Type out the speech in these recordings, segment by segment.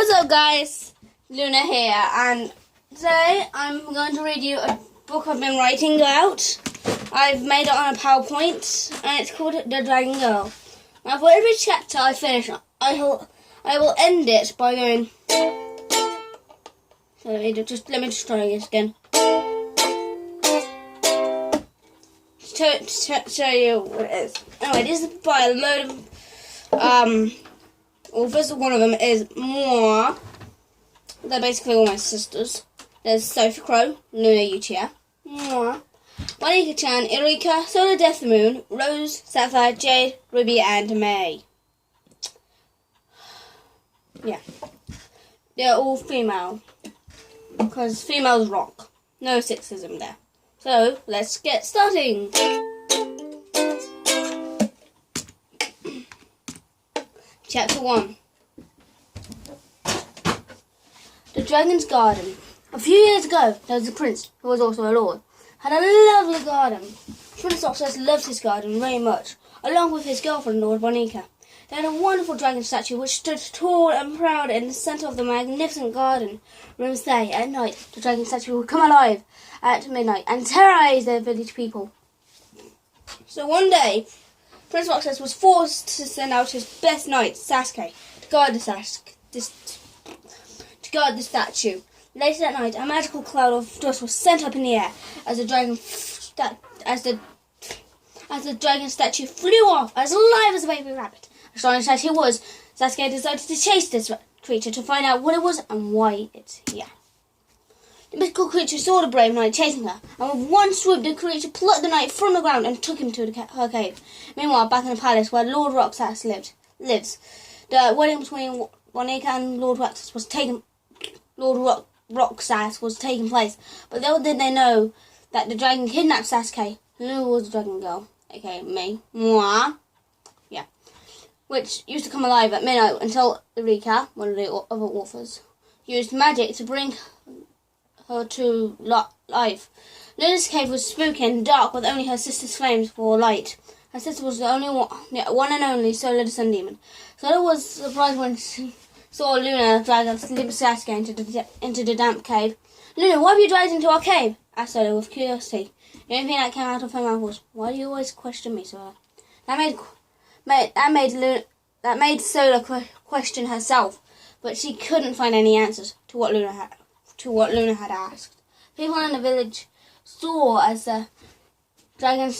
What's up, guys? Luna here, and today I'm going to read you a book I've been writing out. I've made it on a PowerPoint, and it's called The Dragon Girl. Now, for every chapter I finish, I will end it by going. So let me just try this again. To show you what it is. Anyway, this is by a load of well, first of all, one of them is Moi. They're basically all my sisters. There's Sophie Crow, Luna Yuchia, Moi, Monika-chan, Eureka, Solar Death Moon, Rose, Sapphire, Jade, Ruby, and May. Yeah. They're all female. Because females rock. No sexism there. So, let's get starting. Chapter 1. The Dragon's Garden. A few years ago, there was a prince, who was also a lord, had a lovely garden. Prince Oxus loved his garden very much, along with his girlfriend, Lord Bonica. They had a wonderful dragon statue which stood tall and proud in the centre of the magnificent garden. Rooms say, at night, the dragon statue would come alive at midnight and terrorise their village people. So one day, Prince Roxas was forced to send out his best knight, Sasuke, to guard the statue. Later that night, a magical cloud of dust was sent up in the air as the dragon statue flew off as live as a baby rabbit. Astonished as he was, Sasuke decided to chase this creature to find out what it was and why it's here. The mythical creature saw the brave knight chasing her, and with one swoop the creature plucked the knight from the ground and took him to her cave. Meanwhile, back in the palace where Lord Roxas lives, the wedding between Bonica and Lord Roxas was taking place, but little did they know that the dragon kidnapped Sasuke, who was the Dragon Girl, aka me, Moi, which used to come alive at midnight until Eureka, one of the other authors, used magic to bring her to life. Luna's cave was spooky and dark, with only her sister's flames for light. Her sister was the only one and only Solar the Sun Demon. Solar was surprised when she saw Luna drag Sasuke into the damp cave. "Luna, why have you dragged into our cave?" asked Solar with curiosity. The only thing that came out of her mouth was, "Why do you always question me, Solar?" That made Solar question herself, but she couldn't find any answers to what Luna had asked. People in the village saw as the dragon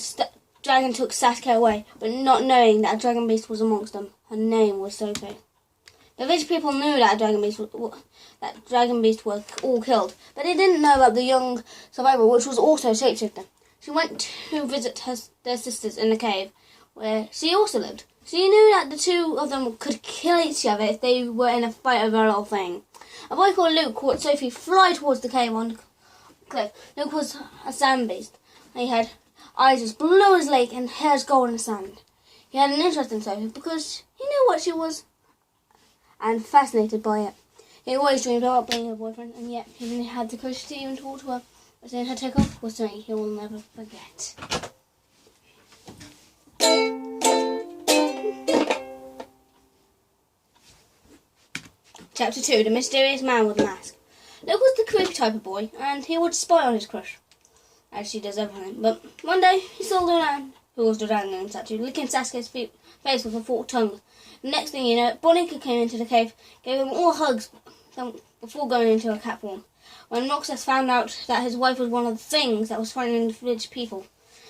took Sasuke away, but not knowing that a dragon beast was amongst them. Her name was Sophie. The village people knew that dragon beast were all killed, but they didn't know about the young survivor, which was also shapeshifter. She went to visit their sisters in the cave, where she also lived. She knew that the two of them could kill each other if they were in a fight over a little thing. A boy called Luke caught Sophie fly towards the cave on the cliff. Luke was a sand beast. He had eyes as blue as lake and hair as gold in the sand. He had an interest in Sophie because he knew what she was and fascinated by it. He always dreamed about being her boyfriend, and yet he didn't have the courage to even talk to her. But seeing her take off was something he will never forget. Chapter 2. The Mysterious Man with a Mask. Luke was the creepy type of boy, and he would spy on his crush, as she does everything. But one day, he saw Luna, who was the dragon statue, licking Sasuke's face with her forked tongue. The next thing you know, Bonica came into the cave, gave him all hugs before going into a cat form. When Roxas found out that his wife was one of the things that was frightening the village people,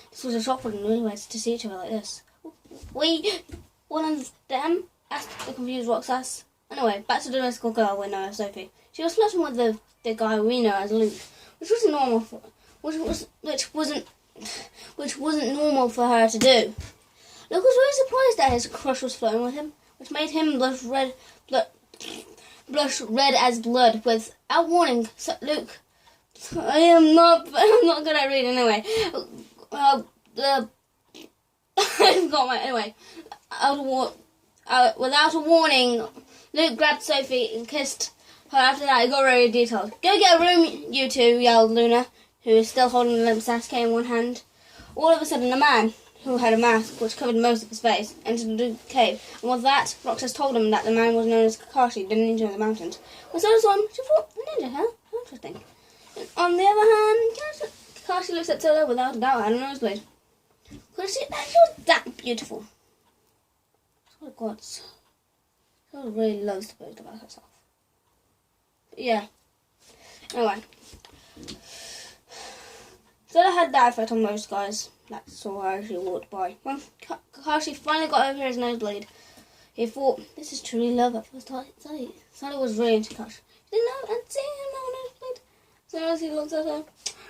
this was a shock for them anyways to see each other like this. One of them? Asked the confused Roxas. Anyway, back to the mystical girl we know as Sophie. She was flirting with the guy we know as Luke, which wasn't normal for her to do. Luke was really surprised that his crush was flirting with him, which made him blush red as blood. Without warning, Luke, I'm not good at reading anyway. Without a warning, Luke grabbed Sophie and kissed her. After that, it got very detailed. "Go get a room, you two," yelled Luna, who was still holding the limp Sasuke in one hand. All of a sudden, a man who had a mask which covered most of his face, entered the cave, and with that, Roxas told him that the man was known as Kakashi, the ninja of the mountains. When Sora saw him, she thought, a ninja, huh? How interesting. And on the other hand, Kakashi looks at Sora without a doubt had a nosebleed. Because she was that beautiful. Oh God, Sora really loves to boast about herself. But yeah. Anyway. Sora had that effect on most guys that saw her as she walked by. When Kakashi finally got over his nosebleed, he thought, this is truly love at first sight. Sora was really into Kakashi. He didn't know and seeing him have a nosebleed. So as he looked at her,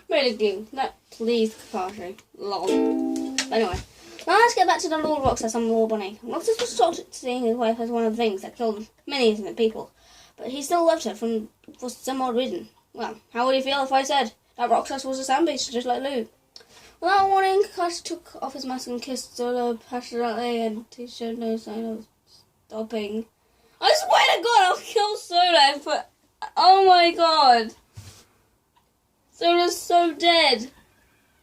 really glue. That pleased Kakashi. Lol. But anyway, now let's get back to the Lord Roxas and Lord Bonnie. Roxas was shocked at seeing his wife as one of the things that killed many innocent people. But he still loved her for some odd reason. Well, how would he feel if I said that Roxas was a sand beast, just like Lou? Without warning, Kakashi took off his mask and kissed Sora passionately, and he showed no sign of stopping. I swear to God, I'll kill Sora, but oh my God, Sora's so dead.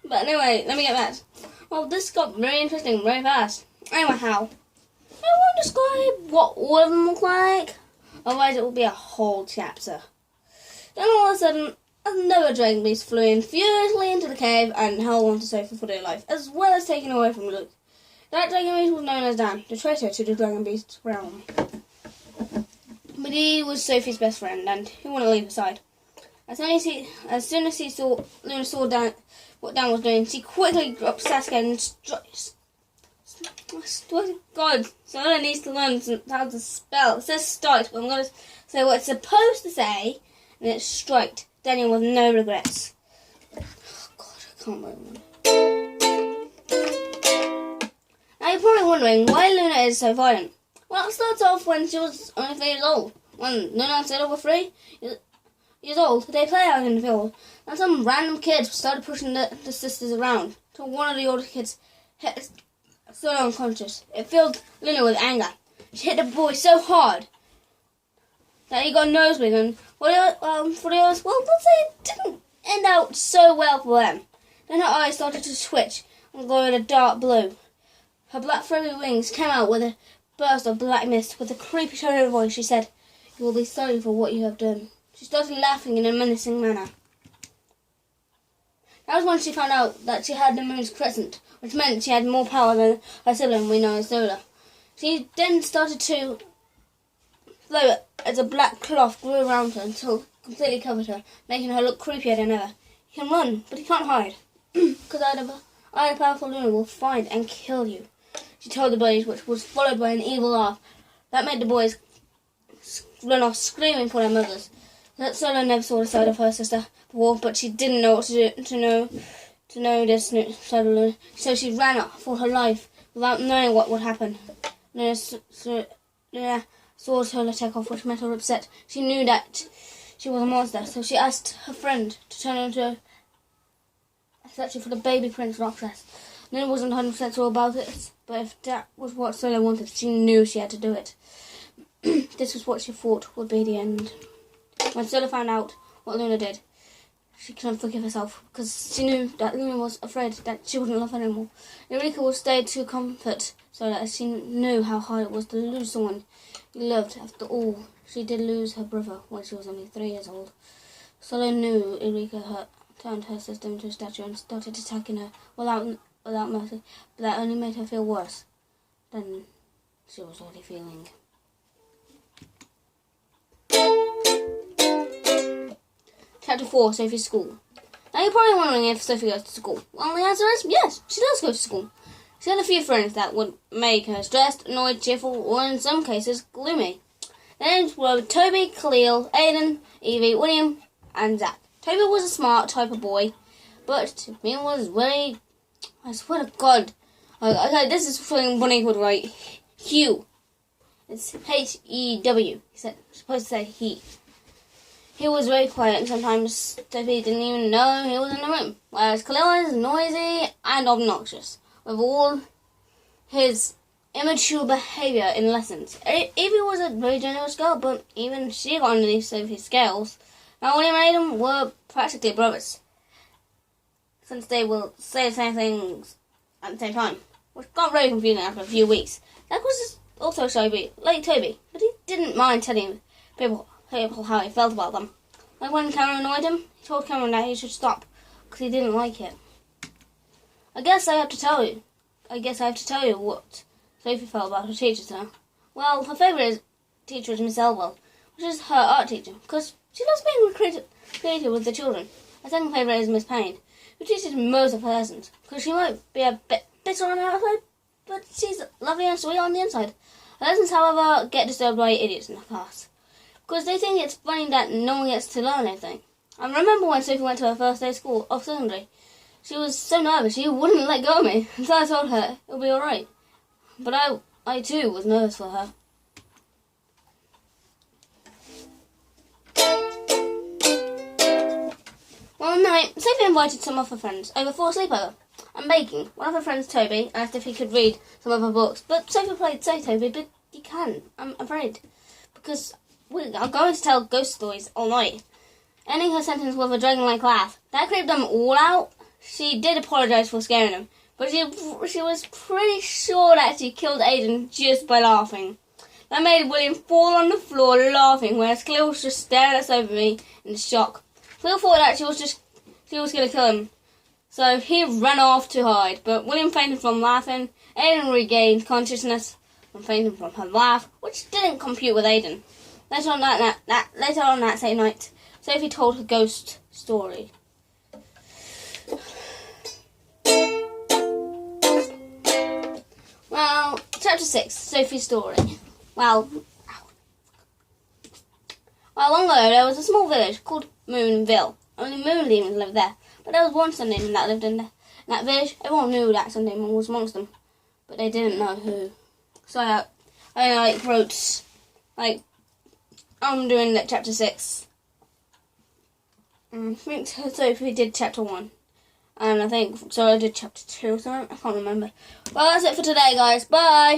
But anyway, let me get back. Well, this got very interesting very fast. Anyhow, I won't describe what all of them look like, otherwise it will be a whole chapter. Then all of a sudden, another dragon beast flew in furiously into the cave and held on to Sophie for dear life, as well as taking away from Luke. That dragon beast was known as Dan, the traitor to the dragon beast's realm. But he was Sophie's best friend, and he wouldn't leave her side. As soon as Luna saw Dan, what Dan was doing, she quickly dropped Sasuke and God, Sora needs to learn how to spell. It says strike, but I'm going to say what it's supposed to say, and it's striked. Daniel with no regrets. Oh God, I can't believe it. Now you're probably wondering why Luna is so violent. Well, it starts off when she was only 3 years old. When Luna and Sora were 3 years old, they play out in the field. And some random kids started pushing the sisters around till one of the older kids hit Sora unconscious. It filled Luna with anger. She hit the boy so hard that he got a nosebleed, and for the others, well, let's say it didn't end out so well for them. Then her eyes started to switch and glow in a dark blue. Her black furry wings came out with a burst of black mist. With a creepy tone in her voice, she said, "You will be sorry for what you have done." She started laughing in a menacing manner. That was when she found out that she had the moon's crescent, which meant she had more power than her sibling we know as Zola. She then started to float as a black cloth grew around her until it completely covered her, making her look creepier than ever. He can run, but he can't hide, because I, the powerful Luna, will find and kill you, she told the boys, which was followed by an evil laugh. That made the boys run off screaming for their mothers. That Solo never saw the side of her sister before, but she didn't know what to do to know this side of Luna, so she ran off for her life without knowing what would happen. Luna saw Solo take off, which made her upset. She knew that she was a monster, so she asked her friend to turn her into a statue for the baby Prince Roxas. Luna wasn't 100% sure about it, but if that was what Solo wanted, she knew she had to do it. This was what she thought would be the end. When Solo found out what Luna did, she couldn't forgive herself, because she knew that Luna was afraid that she wouldn't love her anymore. Eureka would stay to comfort Solo, as she knew how hard it was to lose someone you loved. After all, she did lose her brother when she was only 3 years old. Solo knew Eureka turned her sister into a statue and started attacking her without mercy, but that only made her feel worse than she was already feeling. Chapter 4, Sophie's School. Now you're probably wondering if Sophie goes to school. Well, the answer is yes, she does go to school. She had a few friends that would make her stressed, annoyed, cheerful, or in some cases, gloomy. Their names were Toby, Khalil, Aiden, Evie, William, and Zach. Toby was a smart type of boy, but me was really, I swear to God. Okay, this is something Bonnie would write. Hugh. It's H-E-W. He's supposed to say he. He was very quiet, and sometimes Sophie didn't even know he was in the room. Whereas Khalil is noisy and obnoxious, with all his immature behaviour in lessons. Evie was a very generous girl, but even she got underneath Sophie's scales. Now William and Aiden were practically brothers, since they will say the same things at the same time. which got very confusing after a few weeks. That was also Toby, like Toby, but he didn't mind telling people how he felt about them. Like when Cameron annoyed him, he told Cameron that he should stop because he didn't like it. I guess I have to tell you what Sophie felt about her teachers now. Well, her favourite teacher is Miss Elwell, which is her art teacher, because she loves being creative with the children. Her second favourite is Miss Payne, who teaches most of her lessons, because she might be a bit bitter on the outside, but she's lovely and sweet on the inside. Her lessons, however, get disturbed by idiots in the class, because they think it's funny that no one gets to learn anything. I remember when Sophie went to her first day of secondary. She was so nervous she wouldn't let go of me, so I told her it'll be alright. But I too was nervous for her. One night, Sophie invited some of her friends over for a sleepover and baking. One of her friends, Toby, asked if he could read some of her books, but Sophie replied, "Say, Toby, but you can't, I'm afraid, because I'm going to tell ghost stories all night." Ending her sentence with a dragon-like laugh. That creeped them all out. She did apologise for scaring them, but she was pretty sure that she killed Aiden just by laughing. That made William fall on the floor laughing, whereas Cleo was just staring at Sophie in shock. Cleo thought that she was going to kill him, so he ran off to hide, but William fainted from laughing. Aiden regained consciousness from fainting from her laugh, which didn't compute with Aiden. Later on that same night, Sophie told her ghost story. Well, chapter 6, Sophie's story. Well, long ago there was a small village called Moonville. Only moon demons lived there, but there was one sun demon that lived in that village. Everyone knew that sun demon was amongst them, but they didn't know who. So I wrote, I'm doing chapter 6. I think Sophie did chapter 1. And I think Zora did chapter 2 or something. I can't remember. Well, that's it for today, guys. Bye!